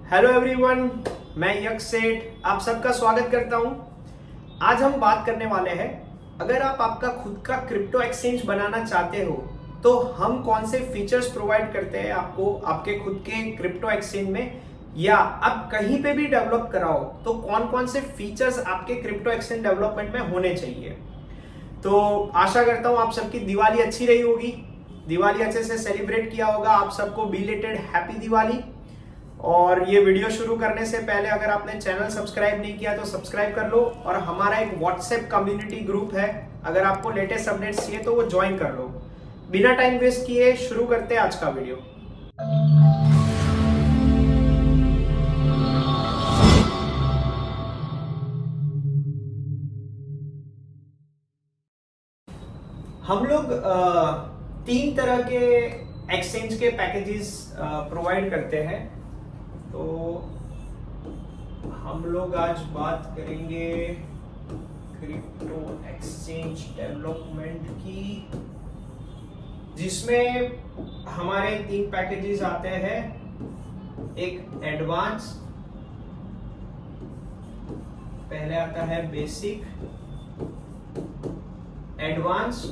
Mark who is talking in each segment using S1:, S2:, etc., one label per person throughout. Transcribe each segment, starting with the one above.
S1: Hello everyone, मैं यक्ष सेठ आप सबका स्वागत करता हूं। आज हम बात करने वाले हैं, अगर आप आपका खुद का क्रिप्टो एक्सचेंज बनाना चाहते हो तो हम कौन से फीचर्स प्रोवाइड करते हैं आपको आपके खुद के क्रिप्टो एक्सचेंज में, या आप कहीं पे भी डेवलप कराओ तो कौन कौन से फीचर्स आपके क्रिप्टो एक्सचेंज डेवलपमेंट में होने चाहिए। तो आशा करता हूं आप सबकी दिवाली अच्छी रही होगी, दिवाली अच्छे से सेलिब्रेट किया होगा। आप सबको बिलेटेड हैप्पी दिवाली। और ये वीडियो शुरू करने से पहले अगर आपने चैनल सब्सक्राइब नहीं किया तो सब्सक्राइब कर लो, और हमारा एक व्हाट्सएप कम्युनिटी ग्रुप है, अगर आपको लेटेस्ट अपडेट्स चाहिए तो वो ज्वाइन कर लो। बिना टाइम वेस्ट किए शुरू करते हैं आज का वीडियो। हम लोग तीन तरह के एक्सचेंज के पैकेजेस प्रोवाइड करते हैं। तो हम लोग आज बात करेंगे क्रिप्टो एक्सचेंज डेवलपमेंट की, जिसमें हमारे तीन पैकेजेस आते हैं। एक एडवांस, पहले आता है बेसिक, एडवांस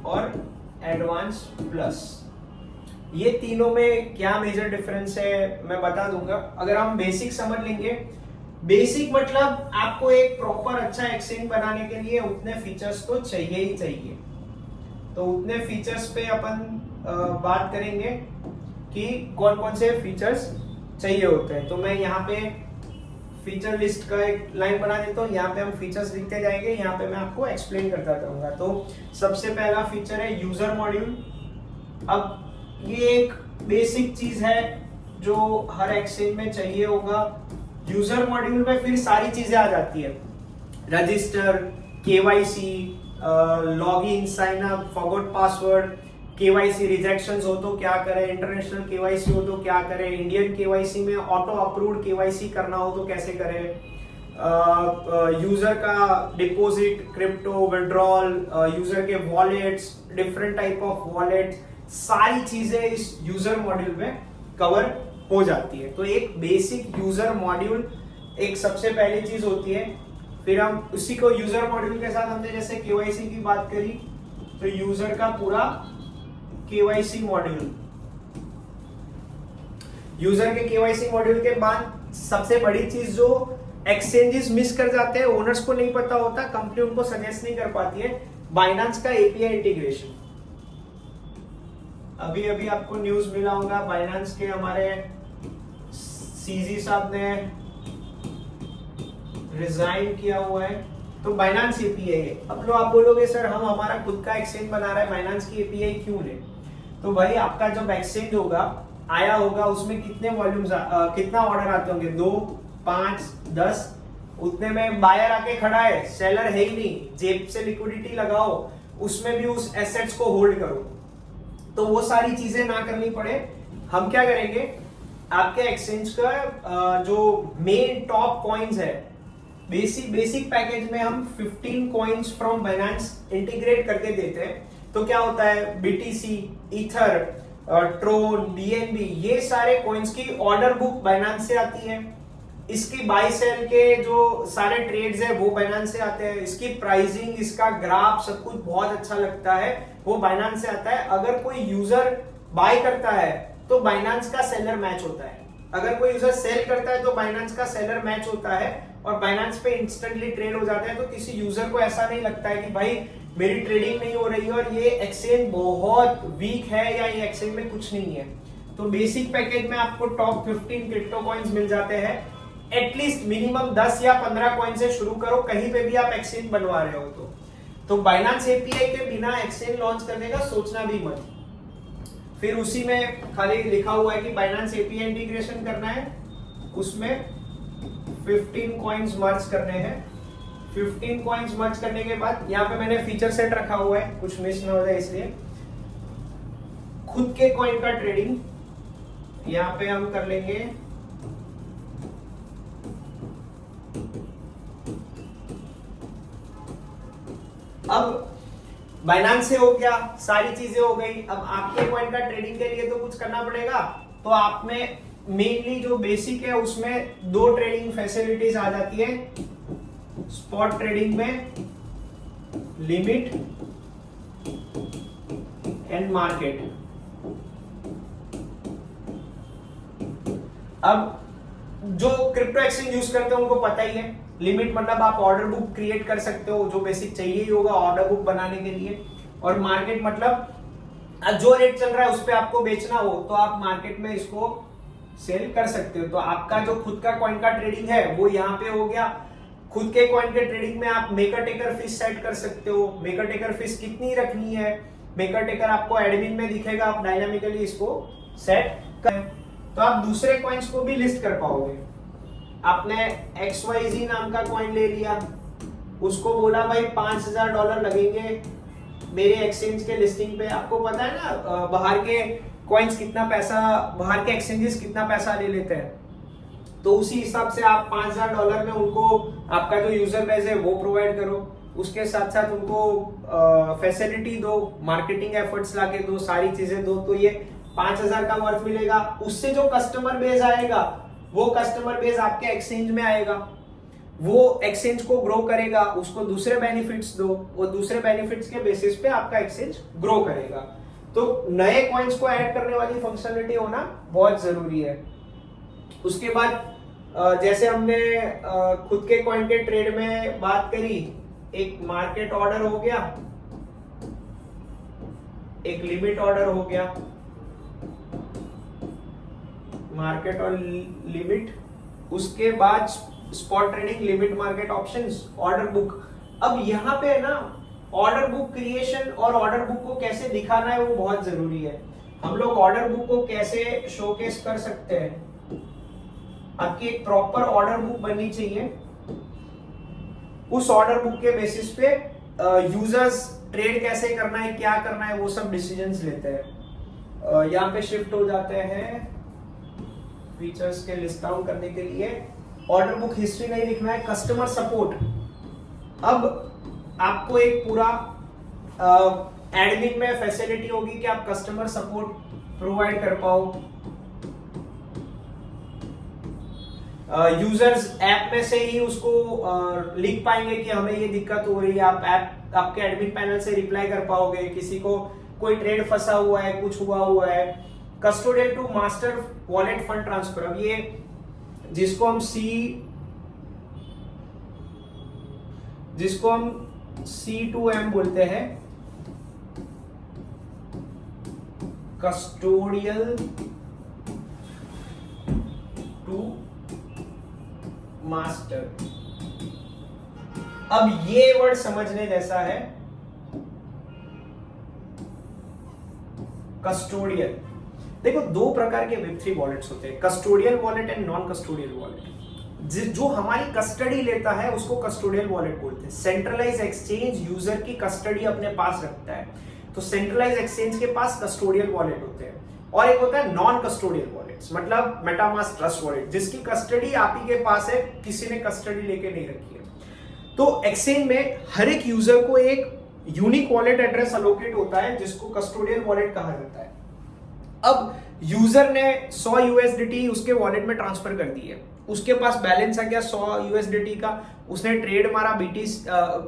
S1: और एडवांस प्लस। ये तीनों में क्या मेजर डिफरेंस है मैं बता दूंगा। अगर हम बेसिक समझ लेंगे, बेसिक मतलब आपको एक प्रॉपर अच्छा एक्सचेंज बनाने के लिए उतने फीचर्स तो चाहिए ही चाहिए। तो उतने फीचर्स पे अपन बात करेंगे कि कौन कौन से फीचर्स चाहिए होते हैं। तो मैं यहाँ पे फीचर लिस्ट का एक लाइन बना देता हूँ, यहाँ पे हम फीचर्स लिखते जाएंगे, यहाँ पे मैं आपको एक्सप्लेन करता जाऊंगा। तो सबसे पहला फीचर है यूजर मॉड्यूल। अब ये एक बेसिक चीज है जो हर एक्सचेंज में चाहिए होगा। यूजर मॉड्यूल में फिर सारी चीजें आ जाती है, register, KYC, login, sign up, forgot password, KYC rejections हो तो क्या करें, इंटरनेशनल केवाईसी हो तो क्या करें, इंडियन केवाईसी में ऑटो अप्रूव्ड केवाईसी करना हो तो कैसे करें, यूजर का डिपॉजिट, क्रिप्टो विड्रॉल, यूजर के wallets, different type of wallets, सारी चीजें इस यूजर मॉड्यूल में कवर हो जाती है। तो एक बेसिक यूजर मॉड्यूल एक सबसे पहली चीज होती है। फिर हम उसी को यूजर मॉड्यूल के साथ हमने जैसे केवाईसी की बात करी, तो यूजर का पूरा केवाईसी मॉड्यूल, यूजर के केवाईसी मॉड्यूल के बाद सबसे बड़ी चीज जो एक्सचेंजेस मिस कर जाते हैं, ओनर्स को नहीं पता होता, कंपनी उनको सजेस्ट नहीं कर पाती है, बाइनेंस का एपीआई इंटीग्रेशन। अभी अभी आपको न्यूज मिला होगा, बाइनेंस के हमारे सीजी साहब ने रिजाइन किया हुआ है, तो बाइनेंस एपीआई है। अब लोग आप बोलोगे सर हम हमारा खुद का एक्सचेंज बना रहे हैं, बाइनेंस की एपीआई क्यों ले? तो भाई आपका जब एक्सचेंज होगा आया होगा, उसमें कितने वॉल्यूम्स कितना ऑर्डर आते होंगे, 2, 5, 10, उतने में बायर आके खड़ा है, सेलर है ही नहीं, जेब से लिक्विडिटी लगाओ, उसमें भी उस एसेट्स को होल्ड करो। तो वो सारी चीजें ना करनी पड़े, हम क्या करेंगे, आपके एक्सचेंज का जो मेन टॉप कॉइन्स है, बेसिक पैकेज में हम 15 कॉइन्स फ्रॉम बाइनेंस इंटीग्रेट करके देते हैं। तो क्या होता है, बीटीसी, ईथर, ट्रोन, बीएनबी, ये सारे कॉइन्स की ऑर्डर बुक बाइनेंस से आती है। इसकी बाई सेल के जो सारे ट्रेड्स है वो बाइनेंस से आते हैं। इसकी प्राइसिंग, इसका ग्राफ, सब कुछ बहुत अच्छा लगता है, वो बाइनेंस से आता है। अगर कोई यूजर बाय करता है तो बाइनेंस का सेलर मैच होता है, अगर कोई यूजर सेल करता है तो बाइनेंस का सेलर मैच होता है, और बाइनेंस पे इंस्टेंटली ट्रेड हो जाता है। तो किसी यूजर को ऐसा नहीं लगता है कि भाई मेरी ट्रेडिंग नहीं हो रही है और ये एक्सचेंज बहुत वीक है या ये एक्सचेंज में कुछ नहीं है। तो बेसिक पैकेज में आपको टॉप 15 क्रिप्टो कॉइन्स मिल जाते हैं। एटलीस्ट मिनिमम 10 या 15 कॉइन से शुरू करो, कहीं पे भी आप एक्सचेंज बनवा रहे हो तो बाइनेंस एपीआई के बिना एक्सचेंज लॉन्च करने का सोचना भी मत। फिर उसी में खाली लिखा हुआ है कि बाइनेंस एपीआई इंटीग्रेशन करना है, उसमें 15 कॉइन्स मर्ज करने हैं। 15 कॉइन्स मर्ज करने के बाद यहाँ पे मैंने फीचर सेट रखा हुआ है, कुछ मिस ना हो जाए इसलिए। खुद के कॉइन का ट्रेडिंग यहाँ पे हम कर लेंगे। अब बाइनेंस से हो गया, सारी चीजें हो गई। अब आपके कॉइन का ट्रेडिंग के लिए तो कुछ करना पड़ेगा, तो आप में मेनली जो बेसिक है उसमें दो ट्रेडिंग फैसिलिटीज आ जाती है। स्पॉट ट्रेडिंग में लिमिट एंड मार्केट। अब जो क्रिप्टो एक्सचेंज यूज करते हैं उनको पता ही है, लिमिट मतलब आप ऑर्डर बुक क्रिएट कर सकते हो, जो बेसिक चाहिए ही होगा ऑर्डर बुक बनाने के लिए। और मार्केट मतलब जो रेट चल रहा है उस पे आपको बेचना हो तो आप मार्केट में इसको सेल कर सकते हो। तो आपका जो खुद का कॉइन का ट्रेडिंग है वो यहाँ पे हो गया। खुद के कॉइन के ट्रेडिंग में आप मेकर टेकर फीस सेट कर सकते हो। मेकर टेकर फीस कितनी रखनी है, मेकर टेकर आपको एडमिन में दिखेगा, आप डायनामिकली इसको सेट कर, तो आप दूसरे कॉइन्स को भी लिस्ट कर पाओगे। आपने XYZ नाम का कॉइन ले लिया, उसको बोला भाई $5000 लगेंगे मेरे एक्सचेंज के लिस्टिंग पे। आपको पता है ना बाहर के कॉइन्स कितना पैसा, बाहर के एक्सचेंजेस कितना पैसा ले लेते हैं, तो उसी हिसाब से आप $5000 में उनको आपका जो यूजर बेस है वो प्रोवाइड करो, उसके साथ साथ उनको फैसिलिटी दो, मार्केटिंग एफर्ट्स लाके दो, सारी चीजें दो, तो ये 5000 का वर्थ मिलेगा। उससे जो कस्टमर बेस आएगा वो कस्टमर बेस आपके एक्सचेंज में आएगा, वो एक्सचेंज को ग्रो करेगा, उसको दूसरे बेनिफिट्स दो, वो दूसरे बेनिफिट्स के बेसिस पे आपका एक्सचेंज ग्रो करेगा। तो नए कॉइन्स को ऐड करने वाली फंक्शनलिटी होना बहुत जरूरी है। उसके बाद जैसे हमने खुद के कॉइन के ट्रेड में बात करी, एक मार्केट ऑर्डर हो गया, एक लिमिट ऑर्डर हो गया, मार्केट और लिमिट, उसके बाद spot trading, limit, market, options, order book. अब यहाँ पे है ना ऑर्डर बुक क्रिएशन और ऑर्डर बुक को कैसे दिखाना है वो बहुत जरूरी है। हम लोग ऑर्डर बुक को कैसे शोकेस कर सकते हैं, आपकी एक प्रॉपर ऑर्डर बुक बननी चाहिए। उस ऑर्डर बुक के बेसिस पे यूजर्स ट्रेड कैसे करना है, क्या करना है, वो सब डिसीजंस लेते हैं। यहाँ पे शिफ्ट हो जाते हैं फीचर्स के लिस्ट डाउन करने के लिए। ऑर्डर बुक हिस्ट्री नहीं लिखना है, कस्टमर सपोर्ट। अब आपको एक पूरा एडमिन में फैसिलिटी होगी कि आप कस्टमर सपोर्ट प्रोवाइड कर पाओ। यूजर्स ऐप में से ही उसको लिख पाएंगे कि हमें ये दिक्कत हो रही है, आप ऐप आपके एडमिन पैनल से रिप्लाई कर पाओगे। किसी को कोई ट्रेड फंसा हुआ है, कुछ हुआ है। Custodial to master wallet fund transfer, अब ये जिसको हम C2M बोलते हैं, कस्टोडियल टू मास्टर। अब ये वर्ड समझने जैसा है, कस्टोडियल। देखो दो प्रकार के Web3 वॉलेट्स होते हैं, custodial wallet and non custodial wallet. जो हमारी कस्टडी लेता है उसको कस्टोडियल वॉलेट बोलते हैं। सेंट्रलाइज एक्सचेंज यूजर की कस्टडी अपने पास रखता है, तो सेंट्रलाइज एक्सचेंज के पास कस्टोडियल वॉलेट होते हैं। और एक होता है नॉन कस्टोडियल वॉलेट्स, मतलब मेटामास्क ट्रस्ट वॉलेट, जिसकी कस्टडी आप ही के पास है, किसी ने कस्टडी लेके नहीं रखी है। तो एक्सचेंज में हर एक यूजर को एक यूनिक वॉलेट एड्रेस अलोकेट होता है जिसको कस्टोडियल वॉलेट कहा जाता है। अब यूजर ने 100 USDT उसके वॉलेट में ट्रांसफर कर दी है, उसके पास बैलेंस आ गया 100 USDT का, उसने ट्रेड मारा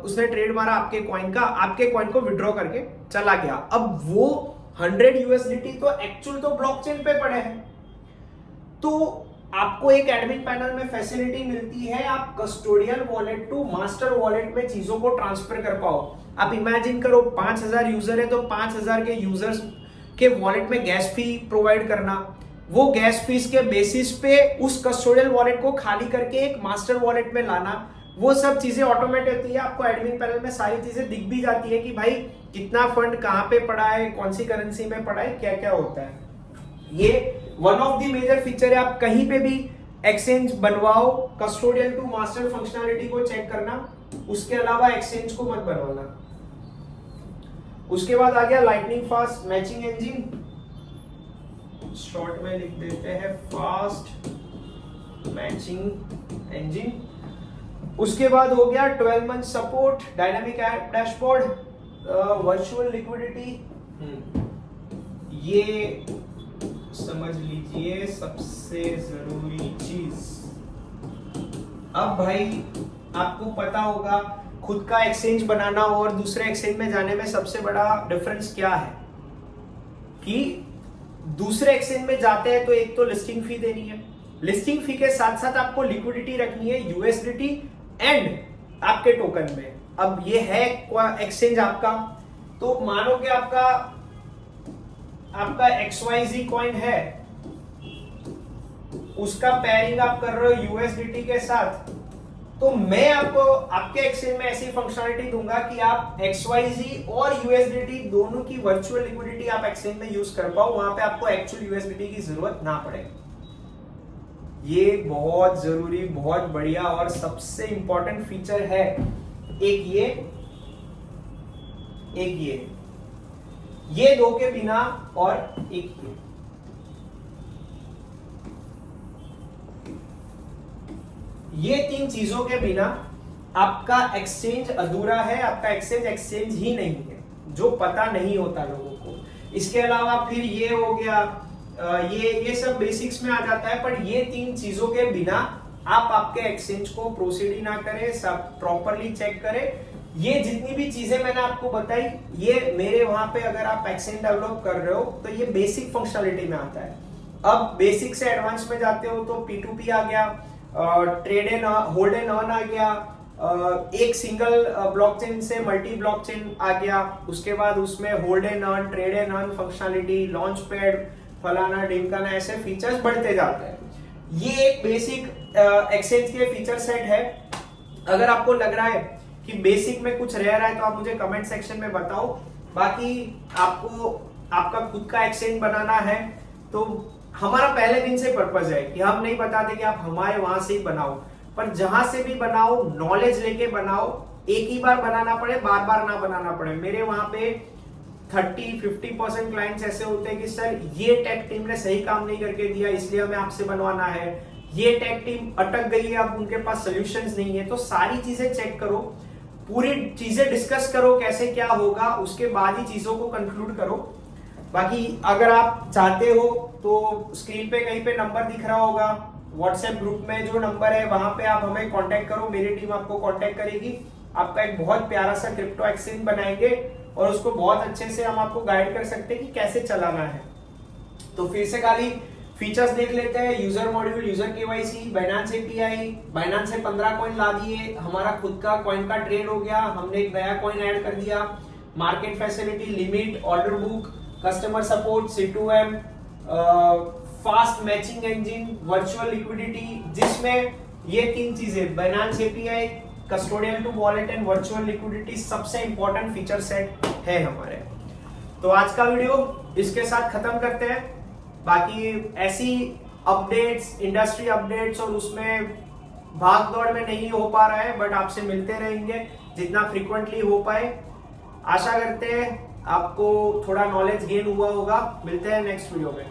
S1: उसने ट्रेड मारा आपके कॉइन का, आपके कॉइन को विड्रॉ करके चला गया। अब वो 100 USDT तो एक्चुअल तो ब्लॉकचेन पे पड़े हैं, तो आपको एक एडमिन पैनल में फैसिलिटी मिलती है, आप custodial wallet to master wallet में चीजों को ट्रांसफर कर पाओ। आप इमेजिन करो 5000 यूजर है, तो 5000 के यूजर्स के वॉलेट में गैस फी प्रोवाइड करना, वो गैस फीस के बेसिस पे उस कस्टोडियल वॉलेट को खाली करके एक मास्टर वॉलेट में लाना, वो सब चीजें ऑटोमेट होती है। आपको एडमिन पैनल में सारी चीजें दिख भी जाती है कि भाई कितना फंड कहां पे पड़ा है, कौन सी करेंसी में पड़ा है, क्या क्या होता है। ये one of the major feature है। आप कहीं पे भी एक्सचेंज बनवाओ, कस्टोडियल टू मास्टर फंक्शनलिटी को चेक करना, उसके अलावा एक्सचेंज को मत बनवाना। उसके बाद आ गया lightning fast matching engine, short में लिख देते हैं फास्ट मैचिंग इंजन। उसके बाद हो गया 12 month support, dynamic app dashboard, virtual liquidity. ये समझ लीजिए सबसे जरूरी चीज। अब भाई आपको पता होगा खुद का एक्सचेंज बनाना और दूसरे एक्सचेंज में जाने में सबसे बड़ा डिफरेंस क्या है, कि दूसरे एक्सचेंज में जाते हैं तो एक तो लिस्टिंग फी देनी है, लिस्टिंग फी के साथ साथ आपको लिक्विडिटी रखनी है यूएसडीटी एंड आपके टोकन में। अब ये है एक्सचेंज आपका, तो मानो कि आपका XYZ कॉइन है, उसका पेयरिंग आप कर रहे हो यूएसडीटी के साथ, तो मैं आपको आपके एक्सचेंज में ऐसी फंक्शनलिटी दूंगा कि आप XYZ और यूएसडीटी दोनों की वर्चुअल लिक्विडिटी आप एक्सचेंज में यूज कर पाओ, वहां पे आपको एक्चुअल यूएसडीटी की जरूरत ना पड़े। ये बहुत जरूरी, बहुत बढ़िया और सबसे इंपॉर्टेंट फीचर है। एक ये दो के बिना, और एक ये तीन चीजों के बिना आपका एक्सचेंज अधूरा है, आपका एक्सचेंज ही नहीं है, जो पता नहीं होता लोगों को। इसके अलावा फिर ये हो गया, ये सब बेसिक्स में आ जाता है, पर ये तीन चीजों के बिना आप आपके एक्सचेंज को प्रोसीड ही ना करें, सब प्रॉपरली चेक करें। ये जितनी भी चीजें मैंने आपको बताई, ये मेरे वहां पे अगर आप एक्सचेंज डेवलप कर रहे हो तो ये बेसिक फंक्शनलिटी में आता है। अब बेसिक से एडवांस में जाते हो तो P2P आ गया, trade and hold and earn आ गया, एक सिंगल ब्लॉकचेन से मल्टी ब्लॉकचेन आ गया, उसके बाद उसमें hold and earn, trade and earn functionality, launch pad, फलाना ढिमकाना, ऐसे फीचर्स बढ़ते जाते हैं। ये एक बेसिक एक्सचेंज के फीचर सेट है। अगर आपको लग रहा है कि बेसिक में कुछ रह रहा है तो आप मुझे कमेंट सेक्शन में बताओ। बाकी आपको आपका खुद का एक्सचेंज बनाना है तो हमारा पहले दिन से पर्पस है कि हम नहीं बताते कि आप हमारे वहां से ही बनाओ, पर जहां से भी बनाओ नॉलेज लेके बनाओ, एक ही बार बनाना पड़े, बार बार ना बनाना पड़े। मेरे वहां पे 30-50% क्लाइंट्स ऐसे होते हैं कि सर ये टेक टीम ने सही काम नहीं करके दिया, इसलिए हमें आपसे बनवाना है, ये टेक टीम अटक गई है, अब उनके पास सॉल्यूशंस नहीं है। तो सारी चीजें चेक करो, पूरी चीजें डिस्कस करो कैसे क्या होगा, उसके बाद ही चीजों को कंक्लूड करो। बाकी अगर आप चाहते हो तो स्क्रीन पे कहीं पे नंबर दिख रहा होगा, व्हाट्सएप ग्रुप में जो नंबर है वहां पे आप हमें कांटेक्ट करो, मेरी टीम आपको कांटेक्ट करेगी। आपका एक बहुत प्यारा सा क्रिप्टो एक्सचेंज बनाएंगे और उसको बहुत अच्छे से हम आपको गाइड कर सकते हैं कि कैसे चलाना है। तो फिर से खाली फीचर्स देख लेते हैं। User module, user KYC, Binance API, Binance से 15 कॉइन ला दिए, हमारा खुद का कॉइन का ट्रेड हो गया, हमने एक नया कॉइन ऐड कर दिया, market facility, limit, order book, customer support, C2M, fast matching engine, virtual liquidity, जिसमें ये तीन चीजें Binance API, custodian to wallet and virtual liquidity सबसे इंपॉर्टेंट फीचर सेट है हमारे। तो आज का वीडियो इसके साथ खत्म करते हैं। बाकी ऐसी अपडेट्स, इंडस्ट्री अपडेट्स और उसमें भाग दौड़ में नहीं हो पा रहा है, बट आपसे मिलते रहेंगे जितना फ्रीक्वेंटली हो पाए। आशा करते हैं आपको थोड़ा नॉलेज गेन हुआ होगा। मिलते हैं नेक्स्ट वीडियो में।